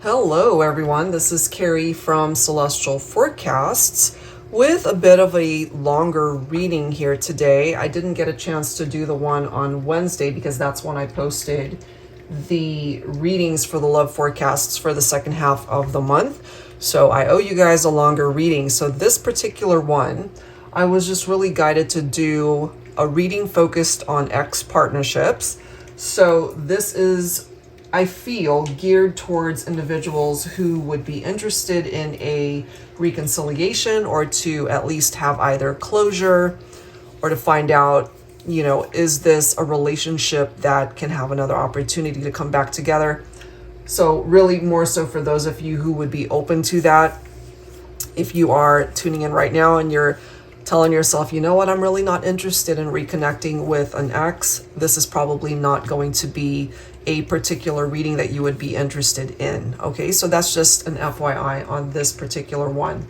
Hello, everyone. This is Carrie from Celestial Forecasts with a bit of a longer reading here today. I didn't get a chance to do the one on Wednesday because that's when I posted the readings for the love forecasts for the second half of the month. So I owe you guys a longer reading. So this particular one, I was just really guided to do a reading focused on ex partnerships. So this is, I feel, geared towards individuals who would be interested in a reconciliation or to at least have either closure or to find out, is this a relationship that can have another opportunity to come back together? So really more so for those of you who would be open to that. If you are tuning in right now and you're telling yourself, you know what, I'm really not interested in reconnecting with an ex, this is probably not going to be a particular reading that you would be interested in. Okay, so that's just an FYI on this particular one.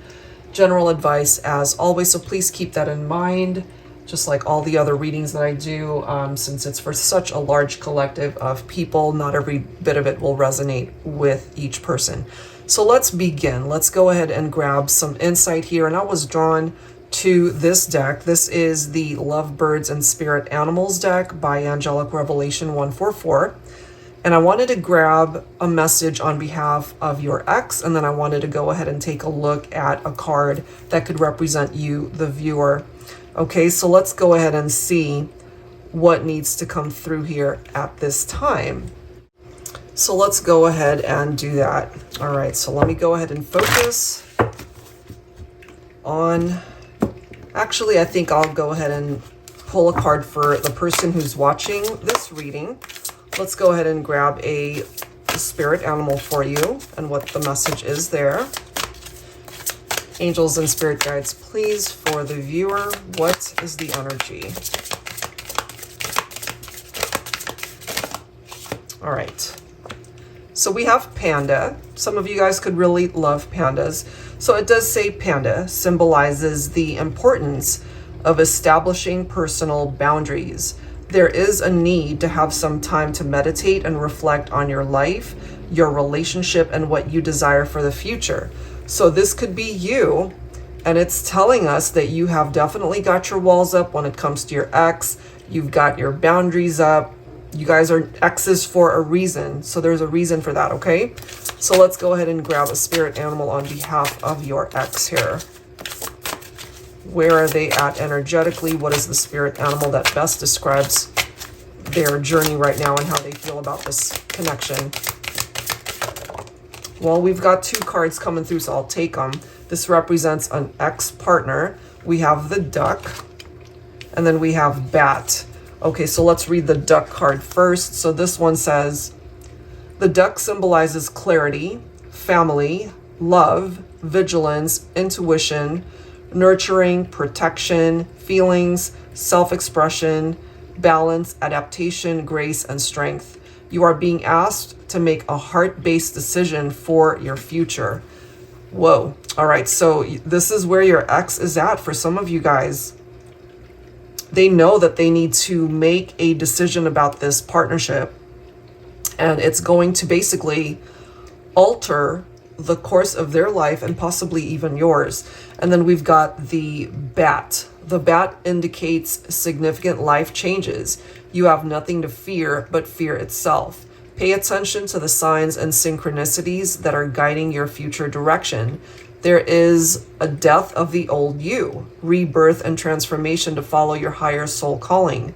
General advice as always, so please keep that in mind, just like all the other readings that I do, since it's for such a large collective of people, not every bit of it will resonate with each person. So let's begin. Let's go ahead and grab some insight here. And I was drawn to this deck. This is the Lovebirds and Spirit Animals deck by Angelic Revelation 144. And I wanted to grab a message on behalf of your ex, and then I wanted to go ahead and take a look at a card that could represent you, the viewer. Okay, so let's go ahead and see what needs to come through here at this time. So let's go ahead and do that. All right, so let me go ahead and focus on... Actually, I think I'll go ahead and pull a card for the person who's watching this reading. Let's go ahead and grab a spirit animal for you and what the message is there. Angels and spirit guides, please, for the viewer, what is the energy? All right. So we have panda. Some of you guys could really love pandas. So it does say panda symbolizes the importance of establishing personal boundaries. There is a need to have some time to meditate and reflect on your life, your relationship, and what you desire for the future. So this could be you, and it's telling us that you have definitely got your walls up when it comes to your ex. You've got your boundaries up. You guys are exes for a reason. So there's a reason for that, okay? So let's go ahead and grab a spirit animal on behalf of your ex here. Where are they at energetically? What is the spirit animal that best describes their journey right now and how they feel about this connection? Well, we've got two cards coming through, so I'll take them. This represents an ex-partner. We have the duck, and then we have bat. Okay, so let's read the duck card first. So this one says, the duck symbolizes clarity, family, love, vigilance, intuition, nurturing, protection, feelings, self-expression, balance, adaptation, grace, and strength. You are being asked to make a heart-based decision for your future. Whoa. All right, so this is where your ex is at for some of you guys. They know that they need to make a decision about this partnership, and it's going to basically alter the course of their life and possibly even yours. And then we've got the bat. The bat indicates significant life changes. You have nothing to fear but fear itself. Pay attention to the signs and synchronicities that are guiding your future direction. There is a death of the old you, rebirth and transformation to follow your higher soul calling.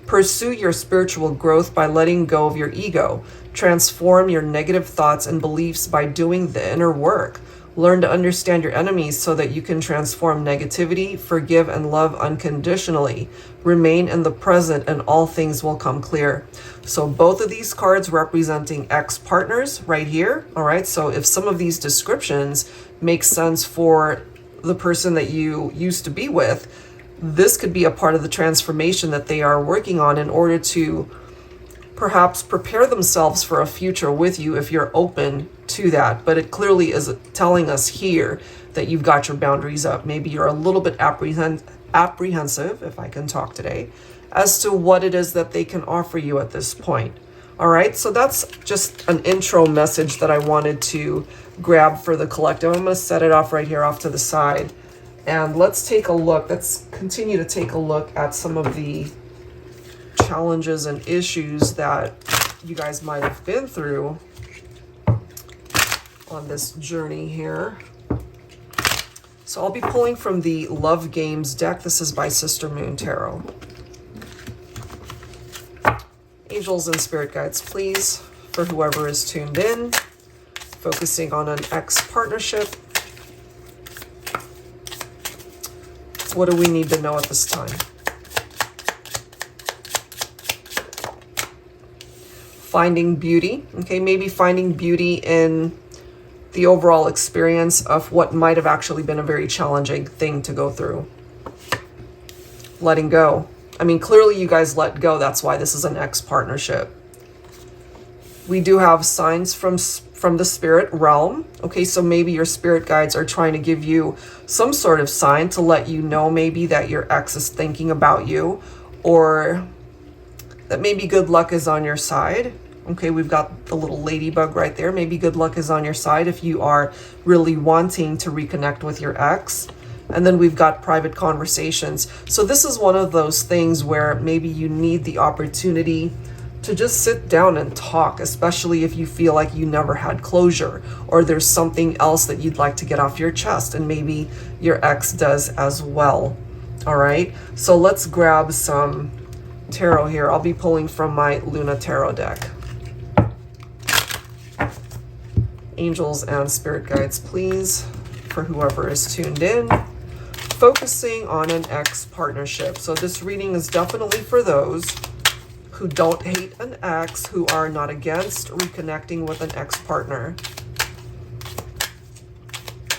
Pursue your spiritual growth by letting go of your ego. Transform your negative thoughts and beliefs by doing the inner work. Learn to understand your enemies so that you can transform negativity, forgive, and love unconditionally. Remain in the present and all things will come clear. So both of these cards representing ex-partners right here. All right, so if some of these descriptions make sense for the person that you used to be with, this could be a part of the transformation that they are working on in order to perhaps prepare themselves for a future with you if you're open to that. But it clearly is telling us here that you've got your boundaries up. Maybe you're a little bit apprehensive, if I can talk today, as to what it is that they can offer you at this point. All right, so that's just an intro message that I wanted to grab for the collective. I'm going to set it off right here off to the side. And let's take a look. Let's continue to take a look at some of the challenges and issues that you guys might have been through on this journey here. So I'll be pulling from the Love Games deck. This is by Sister Moon Tarot. Angels and spirit guides, please, for whoever is tuned in, focusing on an ex partnership. What do we need to know at this time? Finding beauty. Okay, maybe finding beauty in the overall experience of what might have actually been a very challenging thing to go through. Letting go. I mean, clearly you guys let go. That's why this is an ex partnership. We do have signs from the spirit realm. Okay, so maybe your spirit guides are trying to give you some sort of sign to let you know maybe that your ex is thinking about you, or that maybe good luck is on your side. Okay, we've got the little ladybug right there. Maybe good luck is on your side if you are really wanting to reconnect with your ex. And then we've got private conversations. So this is one of those things where maybe you need the opportunity to just sit down and talk, especially if you feel like you never had closure, or there's something else that you'd like to get off your chest, and maybe your ex does as well. All right, so let's grab some tarot here. I'll be pulling from my Luna Tarot deck. Angels and spirit guides, please, for whoever is tuned in, focusing on an ex partnership. So this reading is definitely for those who don't hate an ex, who are not against reconnecting with an ex-partner.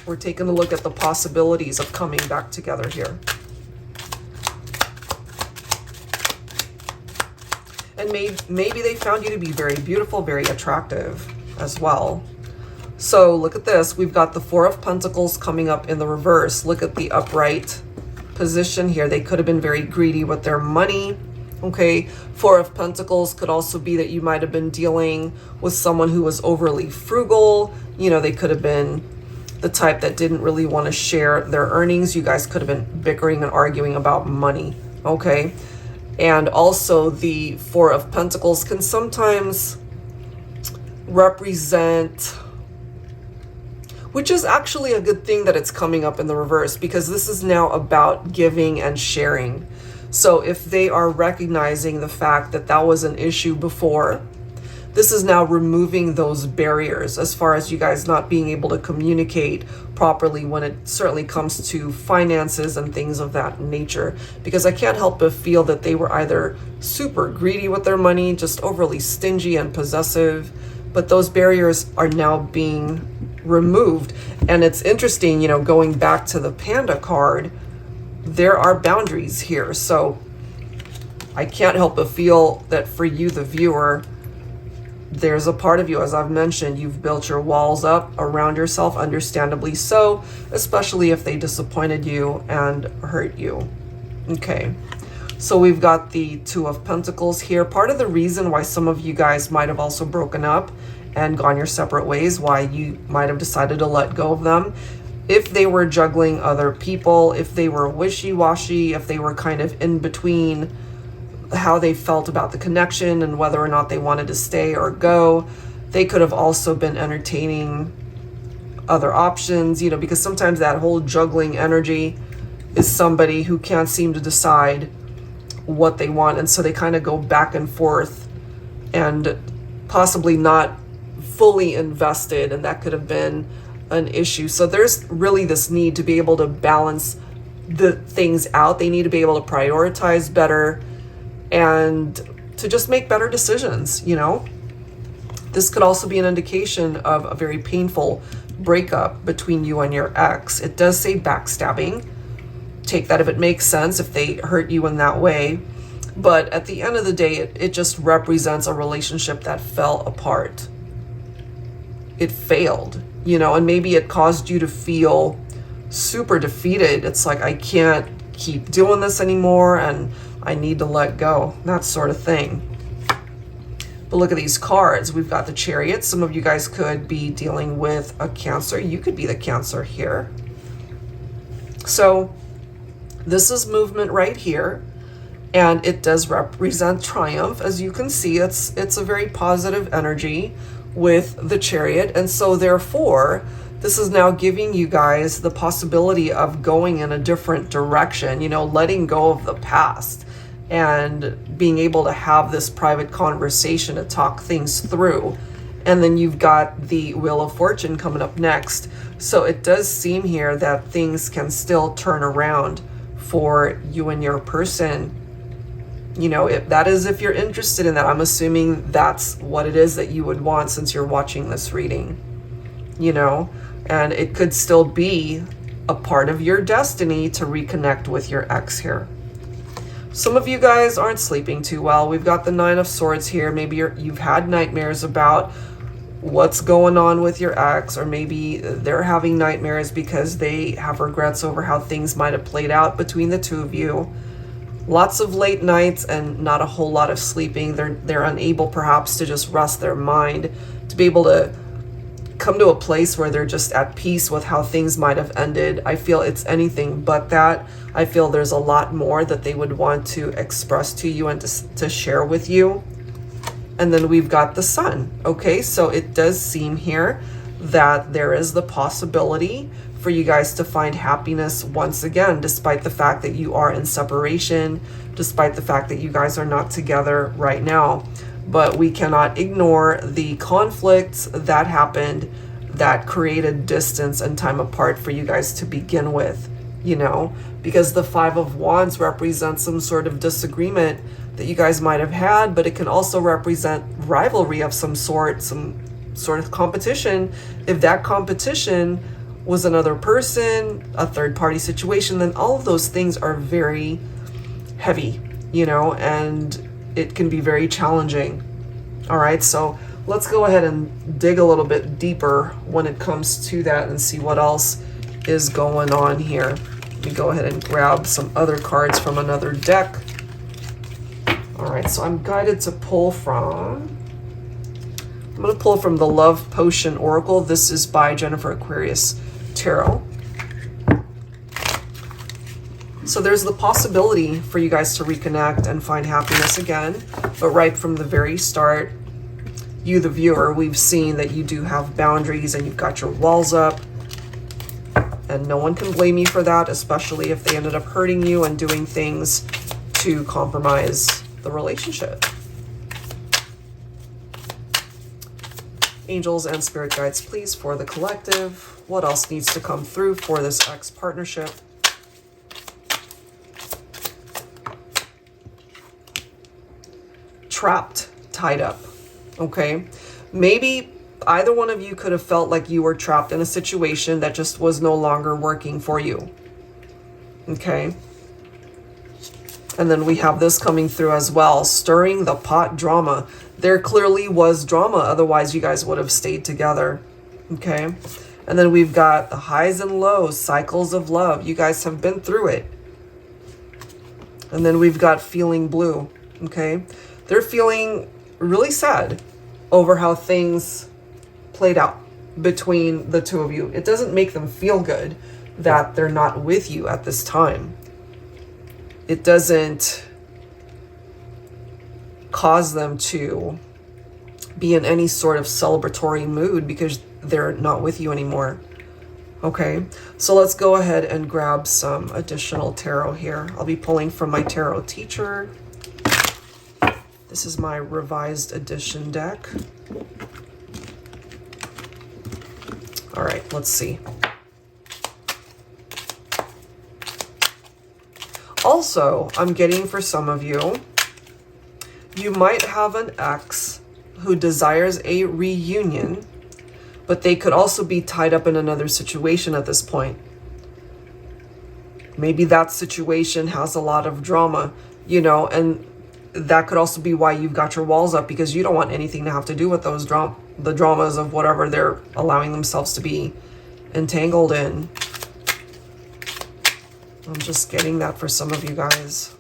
We're taking a look at the possibilities of coming back together here. And maybe they found you to be very beautiful, very attractive as well. So look at this. We've got the Four of Pentacles coming up in the reverse. Look at the upright position here. They could have been very greedy with their money. Okay, Four of Pentacles could also be that you might have been dealing with someone who was overly frugal. You know, they could have been the type that didn't really want to share their earnings. You guys could have been bickering and arguing about money. Okay, and also the Four of Pentacles can sometimes represent, which is actually a good thing that it's coming up in the reverse, because this is now about giving and sharing. So if they are recognizing the fact that that was an issue before, this is now removing those barriers as far as you guys not being able to communicate properly when it certainly comes to finances and things of that nature. Because I can't help but feel that they were either super greedy with their money, just overly stingy and possessive, but those barriers are now being removed. And it's interesting, you know, going back to the Panda card, there are boundaries here. So I can't help but feel that for you, the viewer, there's a part of you, as I've mentioned, you've built your walls up around yourself, understandably so, especially if they disappointed you and hurt you. Okay, so we've got the Two of Pentacles here. Part of the reason why some of you guys might have also broken up and gone your separate ways, why you might have decided to let go of them, if they were juggling other people, if they were wishy-washy, if they were kind of in between how they felt about the connection and whether or not they wanted to stay or go, they could have also been entertaining other options, you know, because sometimes that whole juggling energy is somebody who can't seem to decide what they want. And so they kind of go back and forth and possibly not fully invested, and that could have been an issue. So there's really this need to be able to balance the things out. They need to be able to prioritize better and to just make better decisions, you know. This could also be an indication of a very painful breakup between you and your ex. It does say backstabbing. Take that if it makes sense, if they hurt you in that way. But at the end of the day, it just represents a relationship that fell apart. It failed, you know, and maybe it caused you to feel super defeated. It's like, I can't keep doing this anymore and I need to let go, that sort of thing. But look at these cards. We've got the Chariot. Some of you guys could be dealing with a Cancer. You could be the Cancer here. So this is movement right here. And it does represent triumph. As you can see, it's a very positive energy with the Chariot. And so therefore, this is now giving you guys the possibility of going in a different direction, you know, letting go of the past and being able to have this private conversation to talk things through. And then you've got the Wheel of Fortune coming up next. So it does seem here that things can still turn around for you and your person. You know, if you're interested in that. I'm assuming that's what it is that you would want since you're watching this reading, you know, and it could still be a part of your destiny to reconnect with your ex here. Some of you guys aren't sleeping too well. We've got the Nine of Swords here. Maybe you've had nightmares about what's going on with your ex, or maybe they're having nightmares because they have regrets over how things might have played out between the two of you. Lots of late nights and not a whole lot of sleeping. They're unable perhaps to just rest their mind, to be able to come to a place where they're just at peace with how things might have ended. I feel it's anything but that. I feel there's a lot more that they would want to express to you and to share with you. And then we've got the Sun. Okay, so it does seem here that there is the possibility for you guys to find happiness once again, despite the fact that you are in separation, despite the fact that you guys are not together right now. But we cannot ignore the conflicts that happened that created distance and time apart for you guys to begin with, you know, because the Five of Wands represents some sort of disagreement that you guys might have had, but it can also represent rivalry of some sort of competition. If that competition was another person, a third party situation, then all of those things are very heavy, you know, and it can be very challenging. All right, so let's go ahead and dig a little bit deeper when it comes to that and see what else is going on here. Let me go ahead and grab some other cards from another deck. All right, so I'm guided to pull from, I'm going to pull from the Love Potion Oracle. This is by Jennifer Aquarius Tarot. So there's the possibility for you guys to reconnect and find happiness again. But right from the very start, you, the viewer, we've seen that you do have boundaries and you've got your walls up. And no one can blame you for that, especially if they ended up hurting you and doing things to compromise the relationship. Angels and spirit guides, please, for the collective. What else needs to come through for this ex partnership? Trapped, tied up. Okay, maybe either one of you could have felt like you were trapped in a situation that just was no longer working for you. Okay, and then we have this coming through as well, stirring the pot drama. There clearly was drama, otherwise you guys would have stayed together. Okay, and then we've got the highs and lows, cycles of love. You guys have been through it. And then we've got feeling blue. Okay, they're feeling really sad over how things played out between the two of you. It doesn't make them feel good that they're not with you at this time. It doesn't cause them to be in any sort of celebratory mood because they're not with you anymore. Okay, so let's go ahead and grab some additional tarot here. I'll be pulling from my tarot teacher. This is my revised edition deck. All right, let's see. Also, I'm getting for some of you, you might have an ex who desires a reunion, but they could also be tied up in another situation at this point. Maybe that situation has a lot of drama, you know, and that could also be why you've got your walls up, because you don't want anything to have to do with those the dramas of whatever they're allowing themselves to be entangled in. I'm just getting that for some of you guys.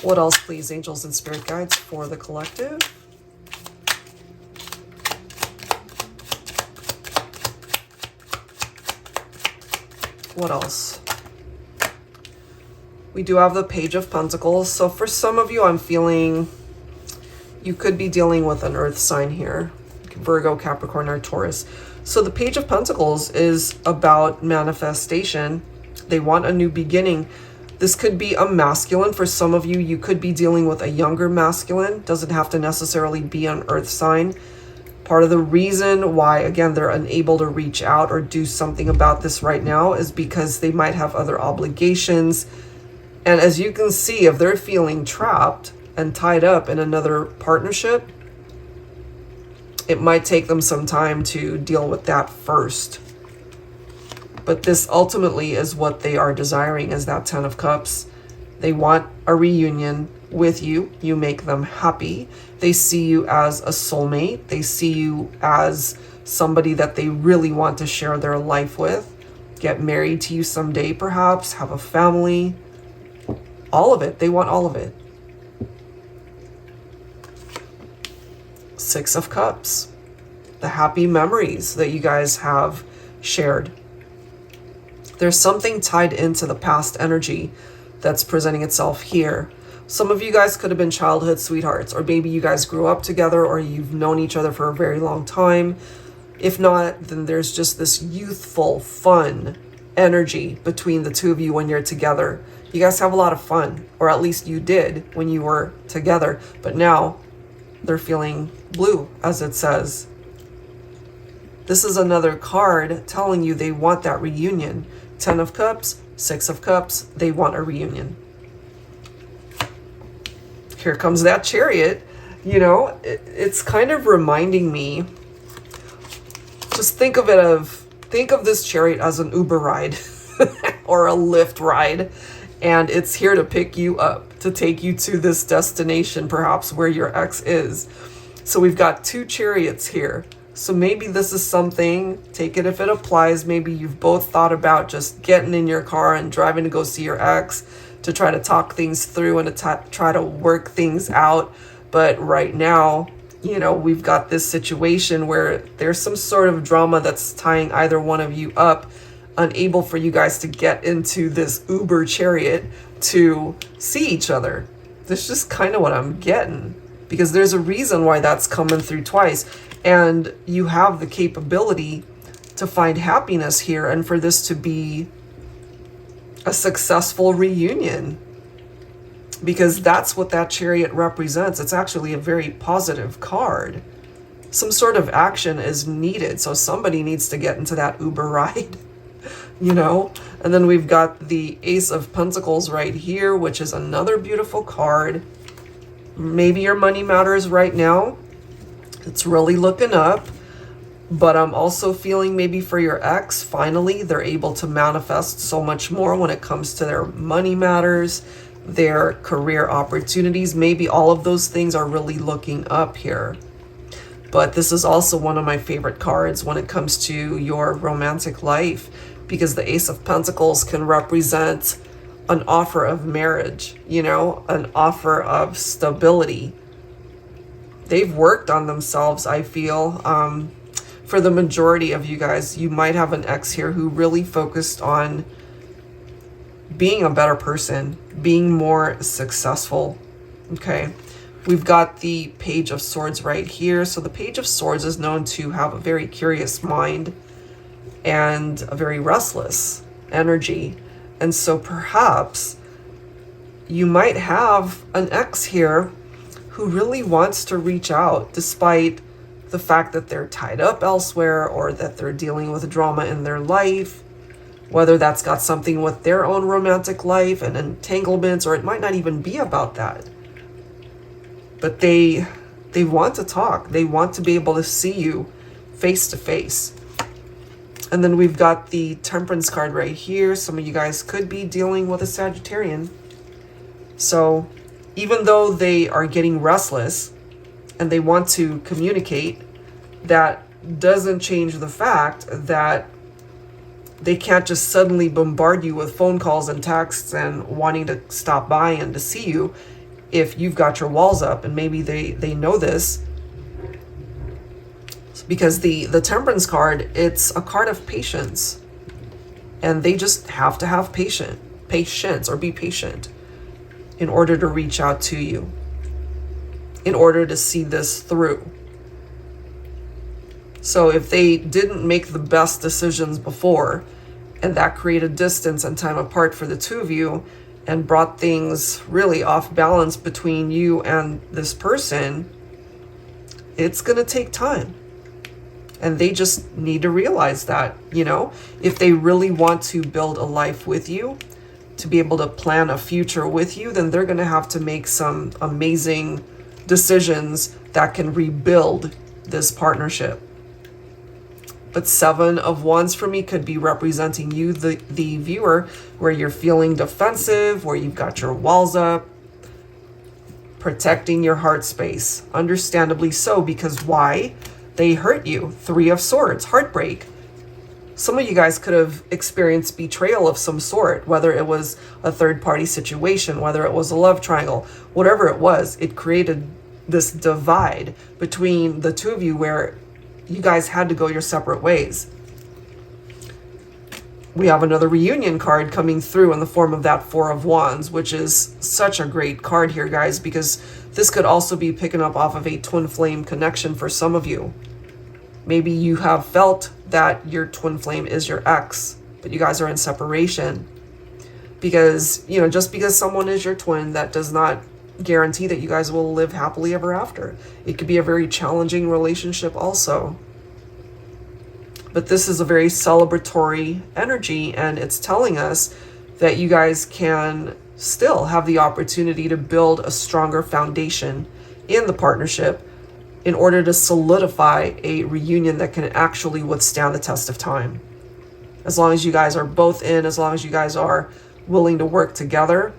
What else, please, angels and spirit guides, for the collective? What else? We do have the Page of Pentacles. So for some of you, I'm feeling you could be dealing with an earth sign here. Virgo, Capricorn, or Taurus. So the Page of Pentacles is about manifestation. They want a new beginning. This could be a masculine. For some of you, you could be dealing with a younger masculine. Doesn't have to necessarily be an earth sign. Part of the reason why, again, they're unable to reach out or do something about this right now is because they might have other obligations. And as you can see, if they're feeling trapped and tied up in another partnership, it might take them some time to deal with that first. But this ultimately is what they are desiring, is that 10 of Cups. They want a reunion with you. You make them happy. They see you as a soulmate. They see you as somebody that they really want to share their life with. Get married to you someday, perhaps. Have a family. All of it. They want all of it. 6 of Cups. The happy memories that you guys have shared. There's something tied into the past energy that's presenting itself here. Some of you guys could have been childhood sweethearts, or maybe you guys grew up together, or you've known each other for a very long time. If not, then there's just this youthful, fun energy between the two of you when you're together. You guys have a lot of fun, or at least you did when you were together, but now they're feeling blue, as it says. This is another card telling you they want that reunion. 10 of Cups, 6 of Cups, they want a reunion. Here comes that Chariot. You know, it's kind of reminding me, just think of this Chariot as an Uber ride or a Lyft ride, and it's here to pick you up, to take you to this destination, perhaps where your ex is. So we've got 2 chariots here. So maybe this is something, take it if it applies, maybe you've both thought about just getting in your car and driving to go see your ex to try to talk things through and to try to work things out. But right now, you know, we've got this situation where there's some sort of drama that's tying either one of you up, unable for you guys to get into this Uber Chariot to see each other. That's just kind of what I'm getting, because there's a reason why that's coming through twice. And you have the capability to find happiness here and for this to be a successful reunion, because that's what that Chariot represents. It's actually a very positive card. Some sort of action is needed. So somebody needs to get into that Uber ride, you know? And then we've got the Ace of Pentacles right here, which is another beautiful card. Maybe your money matters right now. It's really looking up, but I'm also feeling maybe for your ex, finally, they're able to manifest so much more when it comes to their money matters, their career opportunities. Maybe all of those things are really looking up here. But this is also one of my favorite cards when it comes to your romantic life, because the Ace of Pentacles can represent an offer of marriage, you know, an offer of stability. They've worked on themselves, I feel. For the majority of you guys, you might have an ex here who really focused on being a better person, being more successful, okay? We've got the Page of Swords right here. So the Page of Swords is known to have a very curious mind and a very restless energy. And so perhaps you might have an ex here who really wants to reach out despite the fact that they're tied up elsewhere or that they're dealing with drama in their life, whether that's got something with their own romantic life and entanglements, or it might not even be about that. But they want to talk. They want to be able to see you face to face. And then we've got the Temperance card right here. Some of you guys could be dealing with a Sagittarian. So even though they are getting restless and they want to communicate, that doesn't change the fact that they can't just suddenly bombard you with phone calls and texts and wanting to stop by and to see you if you've got your walls up. And maybe they know this, because the Temperance card, it's a card of patience. And they just have to have patience or be patient in order to reach out to you, in order to see this through. So if they didn't make the best decisions before, and that created distance and time apart for the two of you and brought things really off balance between you and this person, it's going to take time. And they just need to realize that, if they really want to build a life with you, to be able to plan a future with you, then they're going to have to make some amazing decisions that can rebuild this partnership. But 7 of Wands for me could be representing you, the viewer, where you're feeling defensive, where you've got your walls up, protecting your heart space. Understandably so, because why? They hurt you. 3 of Swords, heartbreak. Some of you guys could have experienced betrayal of some sort, whether it was a third-party situation, whether it was a love triangle, whatever it was, it created this divide between the two of you where you guys had to go your separate ways. We have another reunion card coming through in the form of that 4 of Wands, which is such a great card here, guys, because this could also be picking up off of a twin flame connection for some of you. Maybe you have felt that your twin flame is your ex, but you guys are in separation. Because, just because someone is your twin, that does not guarantee that you guys will live happily ever after. It could be a very challenging relationship also. But this is a very celebratory energy, and it's telling us that you guys can still have the opportunity to build a stronger foundation in the partnership in order to solidify a reunion that can actually withstand the test of time. As long as you guys are both in, as long as you guys are willing to work together.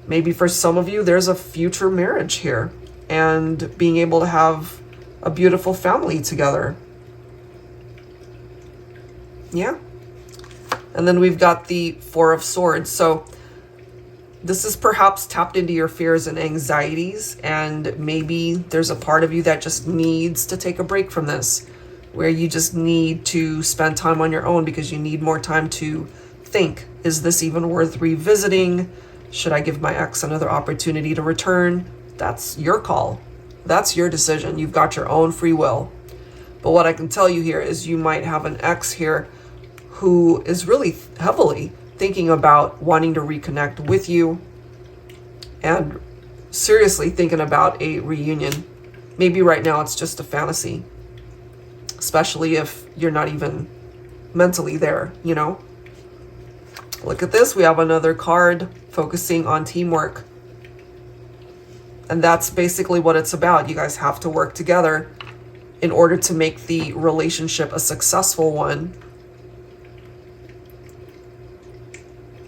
Maybe for some of you, there's a future marriage here and being able to have a beautiful family together. Yeah. And then we've got the 4 of Swords. So this is perhaps tapped into your fears and anxieties, and maybe there's a part of you that just needs to take a break from this, where you just need to spend time on your own because you need more time to think, is this even worth revisiting? Should I give my ex another opportunity to return? That's your call. That's your decision. You've got your own free will. But what I can tell you here is you might have an ex here who is really heavily thinking about wanting to reconnect with you and seriously thinking about a reunion. Maybe right now it's just a fantasy, especially if you're not even mentally there, Look at this. We have another card focusing on teamwork. And that's basically what it's about. You guys have to work together in order to make the relationship a successful one.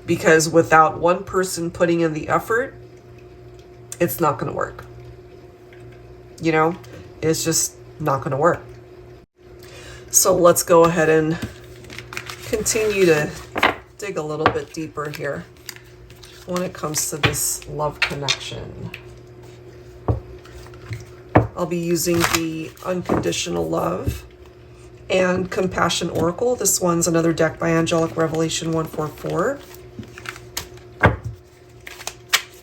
Because without one person putting in the effort, it's not going to work. It's just not going to work. So let's go ahead and continue to dig a little bit deeper here when it comes to this love connection. I'll be using the Unconditional Love and Compassion Oracle. This one's another deck by Angelic Revelation 144.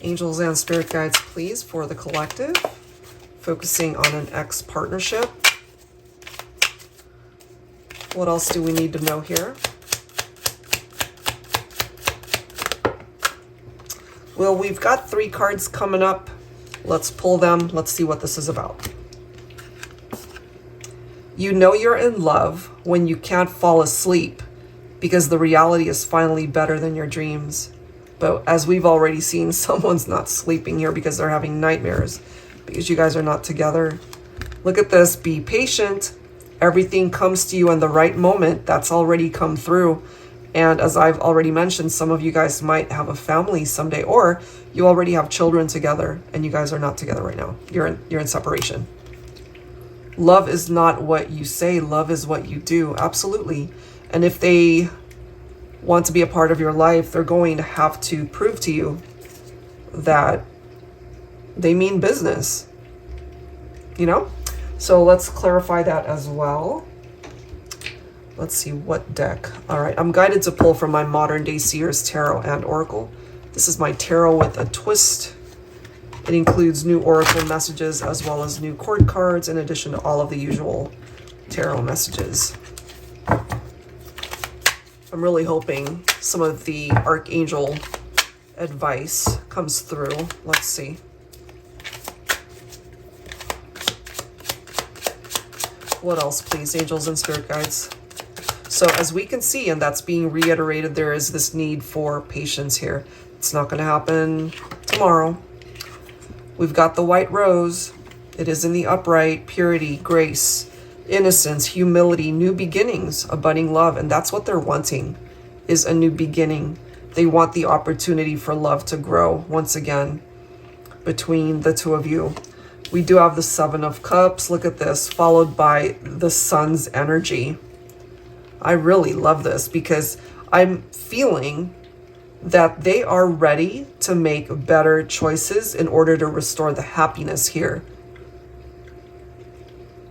Angels and spirit guides, please, for the collective, focusing on an ex partnership. What else do we need to know here? Well, we've got 3 cards coming up. Let's pull them. Let's see what this is about. You know you're in love when you can't fall asleep because the reality is finally better than your dreams. But as we've already seen, someone's not sleeping here because they're having nightmares because you guys are not together. Look at this. Be patient. Everything comes to you in the right moment. That's already come through. And as I've already mentioned, some of you guys might have a family someday, or you already have children together and you guys are not together right now. You're in separation. Love is not what you say. Love is what you do. Absolutely. And if they want to be a part of your life, they're going to have to prove to you that they mean business. So let's clarify that as well. Let's see what deck. All right, I'm guided to pull from my Modern Day Seers Tarot and Oracle. This is my tarot with a twist. It includes new oracle messages as well as new court cards in addition to all of the usual tarot messages. I'm really hoping some of the archangel advice comes through. Let's see. What else, please, angels and spirit guides? So as we can see, and that's being reiterated, there is this need for patience here. It's not going to happen tomorrow. We've got the white rose. It is in the upright, purity, grace, innocence, humility, new beginnings, a budding love. And that's what they're wanting, is a new beginning. They want the opportunity for love to grow once again between the two of you. We do have the Seven of Cups. Look at this, followed by the Sun's energy. I really love this because I'm feeling that they are ready to make better choices in order to restore the happiness here.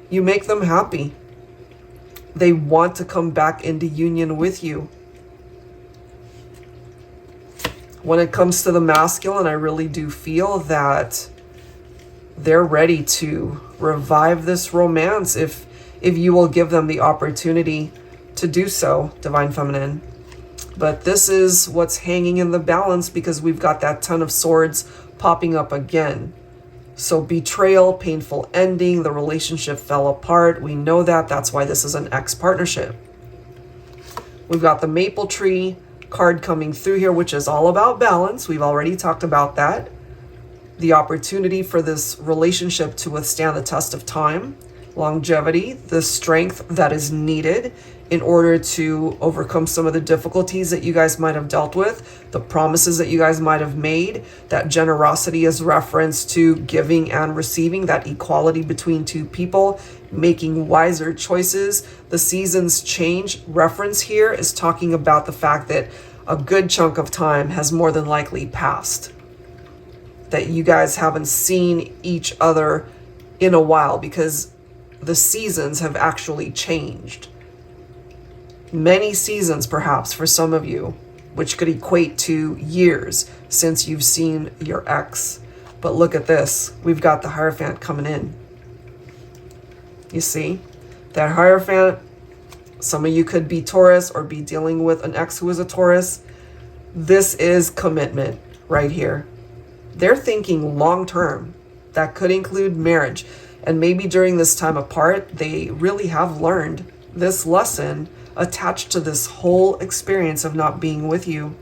You make them happy. They want to come back into union with you. When it comes to the masculine, I really do feel that they're ready to revive this romance if you will give them the opportunity to do so, Divine Feminine. But this is what's hanging in the balance because we've got that Ten of Swords popping up again. So betrayal, painful ending, the relationship fell apart. We know that. That's why this is an ex-partnership. We've got the Maple Tree card coming through here, which is all about balance. We've already talked about that. The opportunity for this relationship to withstand the test of time, longevity, the strength that is needed in order to overcome some of the difficulties that you guys might have dealt with, the promises that you guys might have made. That generosity is reference to giving and receiving, that equality between two people, making wiser choices. The seasons change reference here is talking about the fact that a good chunk of time has more than likely passed, that you guys haven't seen each other in a while because the seasons have actually changed. Many seasons, perhaps, for some of you, which could equate to years since you've seen your ex. But look at this. We've got the Hierophant coming in. You see? That Hierophant, some of you could be Taurus or be dealing with an ex who is a Taurus. This is commitment right here. They're thinking long term. That could include marriage. And maybe during this time apart, they really have learned this lesson attached to this whole experience of not being with you.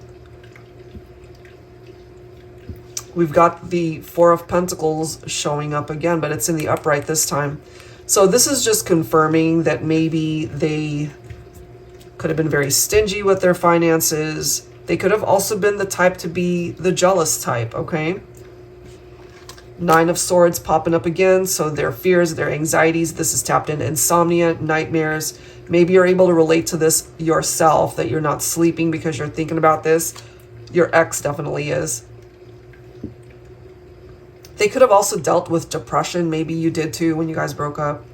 We've got the Four of Pentacles showing up again, but it's in the upright this time. So this is just confirming that maybe they could have been very stingy with their finances. They could have also been the type to be the jealous type, okay? Nine of Swords popping up again. So their fears, their anxieties, this is tapped into insomnia, nightmares. Maybe you're able to relate to this yourself, that you're not sleeping because you're thinking about this. Your ex definitely is. They could have also dealt with depression. Maybe you did too when you guys broke up.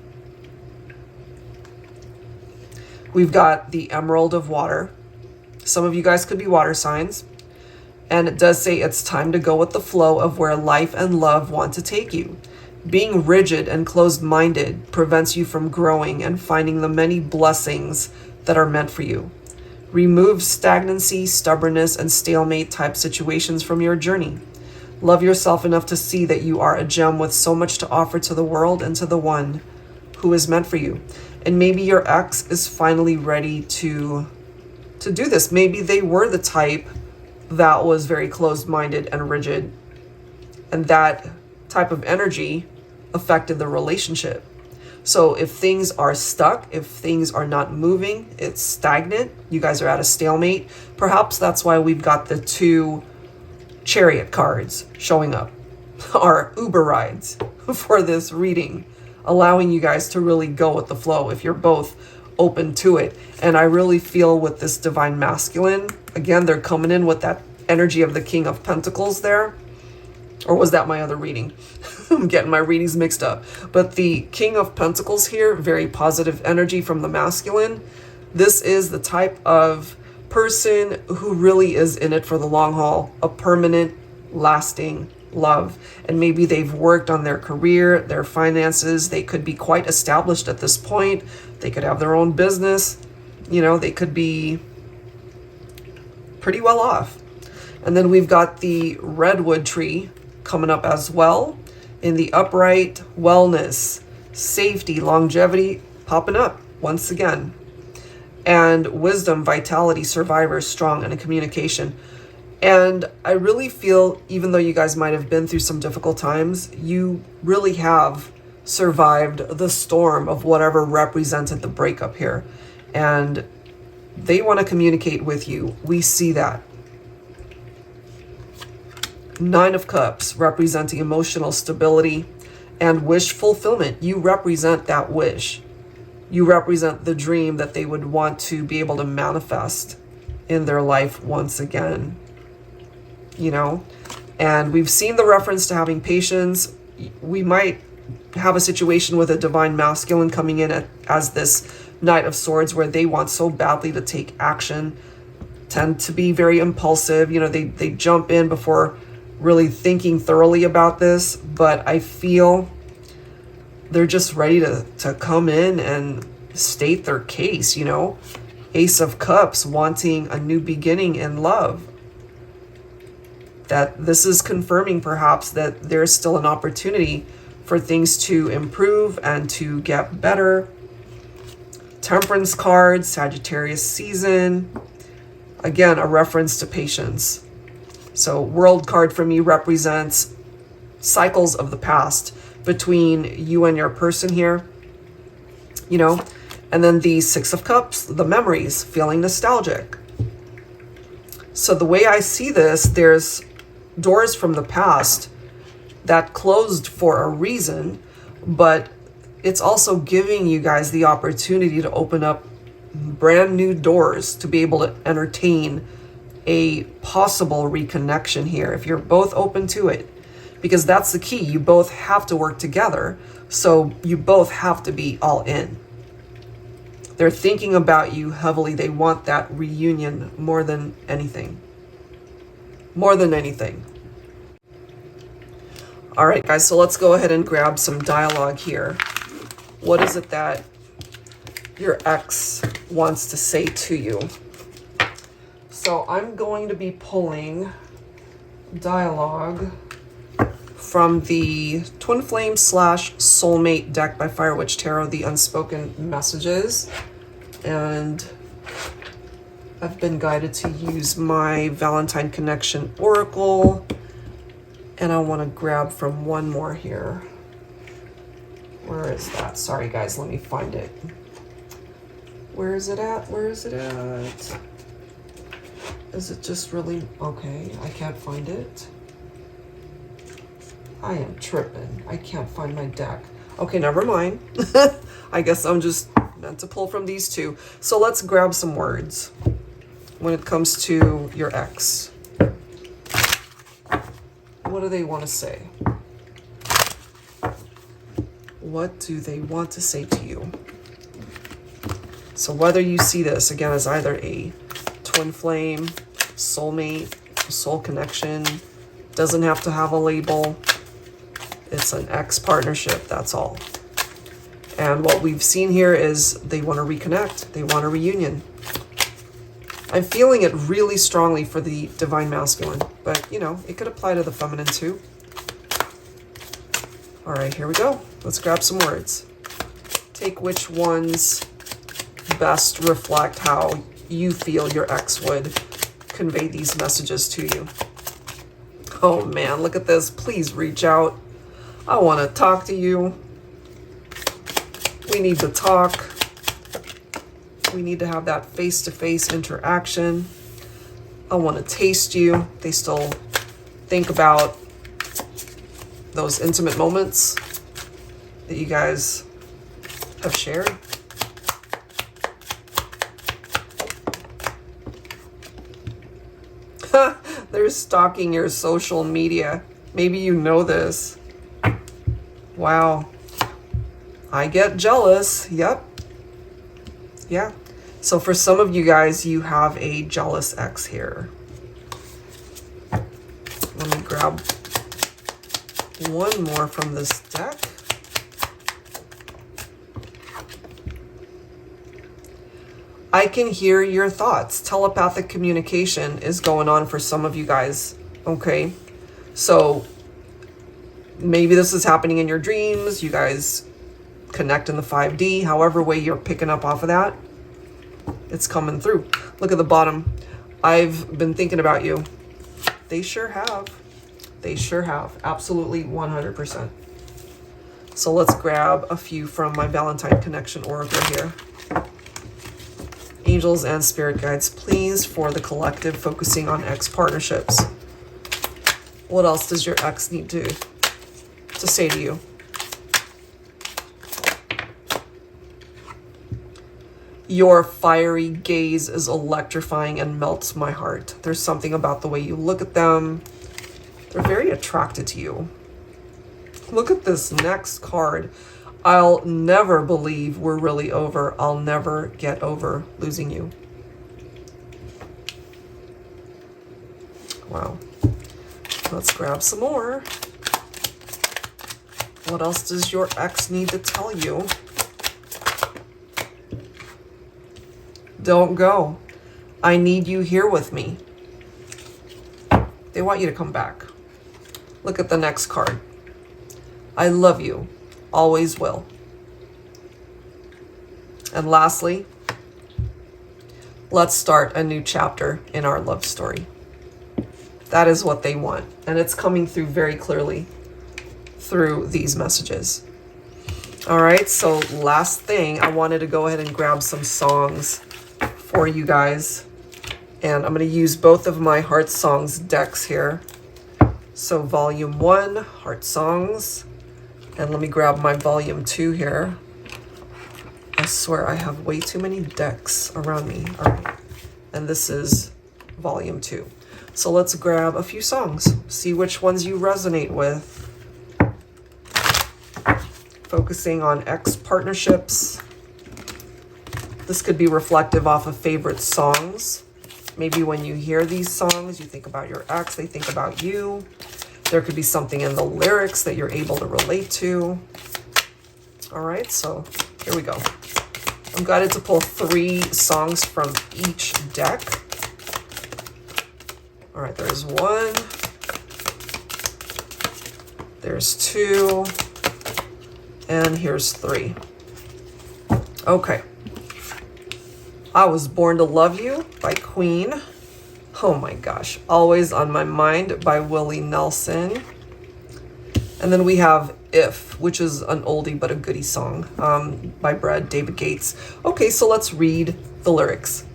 We've got the Emerald of Water. Some of you guys could be water signs. And it does say it's time to go with the flow of where life and love want to take you. Being rigid and closed-minded prevents you from growing and finding the many blessings that are meant for you. Remove stagnancy, stubbornness, and stalemate type situations from your journey. Love yourself enough to see that you are a gem with so much to offer to the world and to the one who is meant for you. And maybe your ex is finally ready to do this. Maybe they were the type that was very closed-minded and rigid, and that type of energy affected the relationship. So if things are stuck, if things are not moving, it's stagnant, you guys are at a stalemate, perhaps that's why we've got the two Chariot cards showing up, our Uber rides for this reading, allowing you guys to really go with the flow if you're both open to it. And I really feel with this Divine Masculine, again, they're coming in with that energy of the King of Pentacles there. Or was that my other reading? I'm getting my readings mixed up. But the King of Pentacles here, very positive energy from the masculine. This is the type of person who really is in it for the long haul, a permanent, lasting love. And maybe they've worked on their career, their finances. They could be quite established at this point. They could have their own business. You know, they could be pretty well off. And then we've got the redwood tree coming up as well in the upright, wellness, safety, longevity popping up once again. And wisdom, vitality, survivor, strong, and a communication. And I really feel, even though you guys might have been through some difficult times, you really have survived the storm of whatever represented the breakup here. And they want to communicate with you. We see that. Nine of Cups, representing emotional stability and wish fulfillment. You represent that wish. You represent the dream that they would want to be able to manifest in their life once again. You know, and we've seen the reference to having patience. We might have a situation with a divine masculine coming in as this Knight of Swords, where they want so badly to take action, tend to be very impulsive. You know, they jump in before really thinking thoroughly about this, but I feel they're just ready to come in and state their case, you know. Ace of Cups, wanting a new beginning in love. That this is confirming perhaps that there's still an opportunity for things to improve and to get better. Temperance card, Sagittarius season. Again, a reference to patience. So World card for me represents cycles of the past between you and your person here, you know. And then the Six of Cups, the memories, feeling nostalgic. So the way I see this, there's doors from the past that closed for a reason, but it's also giving you guys the opportunity to open up brand new doors to be able to entertain a possible reconnection here, if you're both open to it. Because that's the key. You both have to work together, so you both have to be all in. They're thinking about you heavily. They want that reunion more than anything. More than anything. All right, guys, so let's go ahead and grab some dialogue here. What is it that your ex wants to say to you? So I'm going to be pulling dialogue from the Twin Flame / Soulmate deck by Fire Witch Tarot, the Unspoken Messages. And I've been guided to use my Valentine Connection Oracle. And I want to grab from one more here. Where is that? Sorry, guys, let me find it. Where is it at? Where is it at? Is it just really... Okay, I can't find it. I am tripping. I can't find my deck. Okay, never mind. I guess I'm just meant to pull from these two. So let's grab some words when it comes to your ex. What do they want to say? What do they want to say to you? So whether you see this, again, as either a twin flame, soulmate, soul connection, doesn't have to have a label. It's an ex partnership, that's all. And what we've seen here is they want to reconnect. They want a reunion. I'm feeling it really strongly for the divine masculine, but you know, it could apply to the feminine too. All right, here we go. Let's grab some words. Take which ones best reflect how you feel your ex would convey these messages to you. Oh man, look at this. Please reach out. I want to talk to you. We need to talk. We need to have that face-to-face interaction. I want to taste you. They still think about those intimate moments that you guys have shared. They're stalking your social media. Maybe you know this. Wow. I get jealous. Yep. Yeah. So for some of you guys, you have a jealous ex here. Let me grab one more from this deck. I can hear your thoughts. Telepathic communication is going on for some of you guys, okay? So maybe this is happening in your dreams. You guys connect in the 5D. However way you're picking up off of that, it's coming through. Look at the bottom. I've been thinking about you. They sure have. They sure have. Absolutely 100%. So let's grab a few from my Valentine Connection Oracle here. Angels and spirit guides, please, for the collective, focusing on ex partnerships. What else does your ex need to say to you? Your fiery gaze is electrifying and melts my heart. There's something about the way you look at them. They're very attracted to you. Look at this next card. I'll never believe we're really over. I'll never get over losing you. Wow. Let's grab some more. What else does your ex need to tell you? Don't go. I need you here with me. They want you to come back. Look at the next card. I love you. Always will. And lastly, let's start a new chapter in our love story. That is what they want. And it's coming through very clearly through these messages. All right, so last thing, I wanted to go ahead and grab some songs for you guys. And I'm going to use both of my Heart Songs decks here. So volume 1, Heart Songs. And let me grab my volume 2 here. I swear I have way too many decks around me. All right. And this is volume 2. So let's grab a few songs. See which ones you resonate with. Focusing on ex partnerships. This could be reflective off of favorite songs. Maybe when you hear these songs, you think about your ex, they think about you. There could be something in the lyrics that you're able to relate to. All right, so here we go. I'm guided to pull 3 songs from each deck. All right, there's 1. There's 2. And here's 3. Okay. I Was Born to Love You by Queen. Oh my gosh. Always on My Mind by Willie Nelson. And then we have If, which is an oldie but a goodie song by David Gates. Okay, so let's read the lyrics.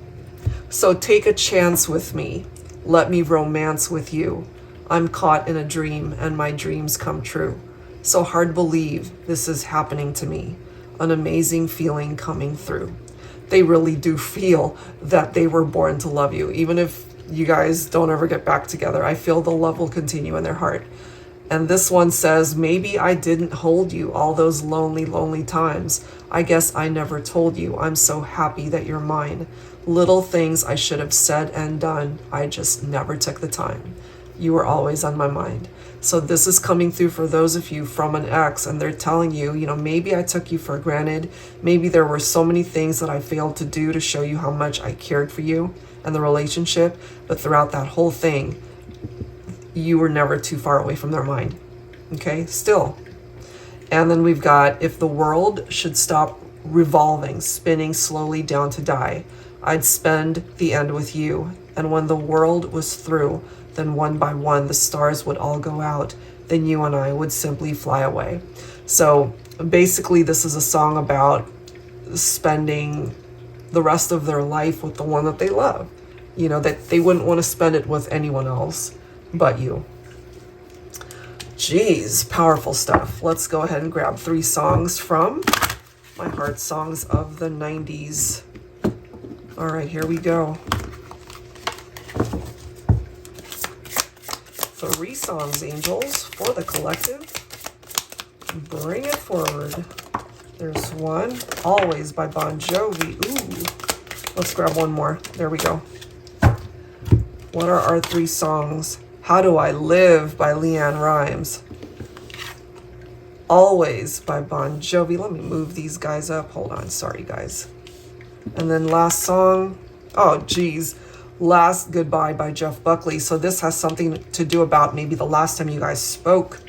So take a chance with me. Let me romance with you. I'm caught in a dream and my dreams come true. So hard to believe this is happening to me. An amazing feeling coming through. They really do feel that they were born to love you. Even if you guys don't ever get back together, I feel the love will continue in their heart. And this one says, maybe I didn't hold you all those lonely, lonely times. I guess I never told you. I'm so happy that you're mine. Little things I should have said and done. I just never took the time. You were always on my mind. So this is coming through for those of you from an ex, and they're telling you, you know, maybe I took you for granted. Maybe there were so many things that I failed to do to show you how much I cared for you and the relationship. But throughout that whole thing, you were never too far away from their mind. Okay, still. And then we've got, if the world should stop revolving, spinning slowly down to die, I'd spend the end with you. And when the world was through, then one by one the stars would all go out. Then you and I would simply fly away. So basically this is a song about spending the rest of their life with the one that they love. You know, that they wouldn't want to spend it with anyone else but you. Jeez, powerful stuff. Let's go ahead and grab 3 songs from my Heart Songs of the 90s. All right, here we go. 3 songs, angels, for the collective. Bring it forward. There's 1, Always by Bon Jovi. Ooh, Let's grab one more. There we go. What are our 3 songs? How Do I Live by Leanne Rimes. Always by Bon Jovi. Let me move these guys up. Hold on. Sorry, guys. And then last song. Oh, geez. Last Goodbye by Jeff Buckley. So this has something to do about maybe the last time you guys spoke.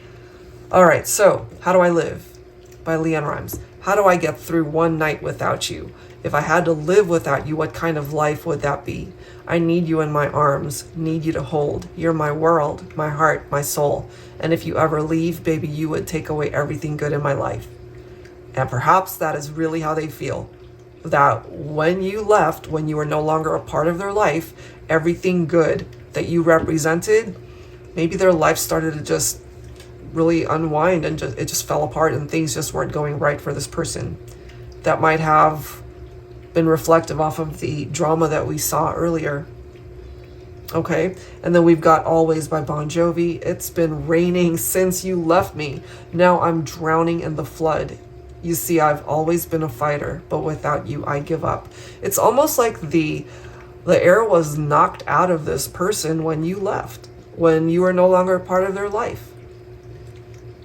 All right. So How Do I Live by Leanne Rimes. How do I get through one night without you? If I had to live without you, what kind of life would that be? I need you in my arms, need you to hold. You're my world, my heart, my soul. And if you ever leave, baby, you would take away everything good in my life. And perhaps that is really how they feel. That when you left, when you were no longer a part of their life, everything good that you represented, maybe their life started to just really unwind and it just fell apart and things just weren't going right for this person. That might have been reflective off of the drama that we saw earlier. Okay, and then we've got Always by Bon Jovi. It's been raining since you left me. Now I'm drowning in the flood. You see, I've always been a fighter, but without you, I give up. It's almost like the air was knocked out of this person when you left, when you were no longer a part of their life.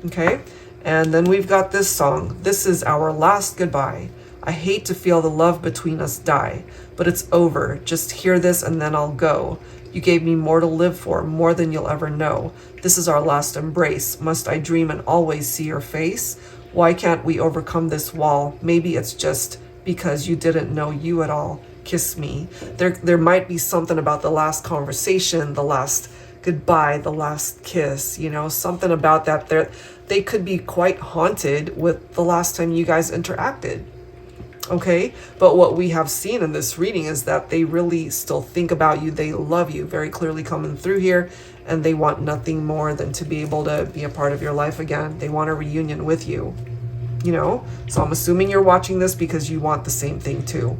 Okay, and then we've got this song. This is our last goodbye. I hate to feel the love between us die, but it's over. Just hear this and then I'll go. You gave me more to live for, more than you'll ever know. This is our last embrace. Must I dream and always see your face? Why can't we overcome this wall? Maybe it's just because you didn't know you at all. Kiss me. There might be something about the last conversation, the last goodbye, the last kiss, something about that. They could be quite haunted with the last time you guys interacted. Okay, but what we have seen in this reading is that they really still think about you. They love you, very clearly coming through here, and they want nothing more than to be able to be a part of your life again. They want a reunion with you, So I'm assuming you're watching this because you want the same thing too.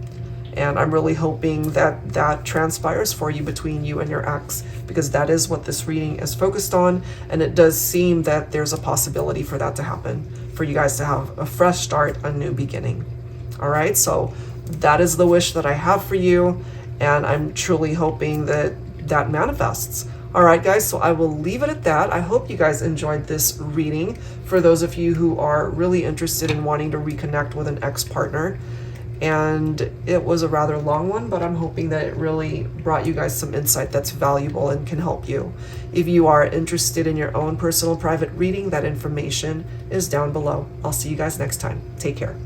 And I'm really hoping that transpires for you between you and your ex, because that is what this reading is focused on. And it does seem that there's a possibility for that to happen, for you guys to have a fresh start, a new beginning. All right, so that is the wish that I have for you, and I'm truly hoping that manifests. All right, guys, so I will leave it at that. I hope you guys enjoyed this reading. For those of you who are really interested in wanting to reconnect with an ex-partner, and it was a rather long one, but I'm hoping that it really brought you guys some insight that's valuable and can help you. If you are interested in your own personal private reading, that information is down below. I'll see you guys next time. Take care.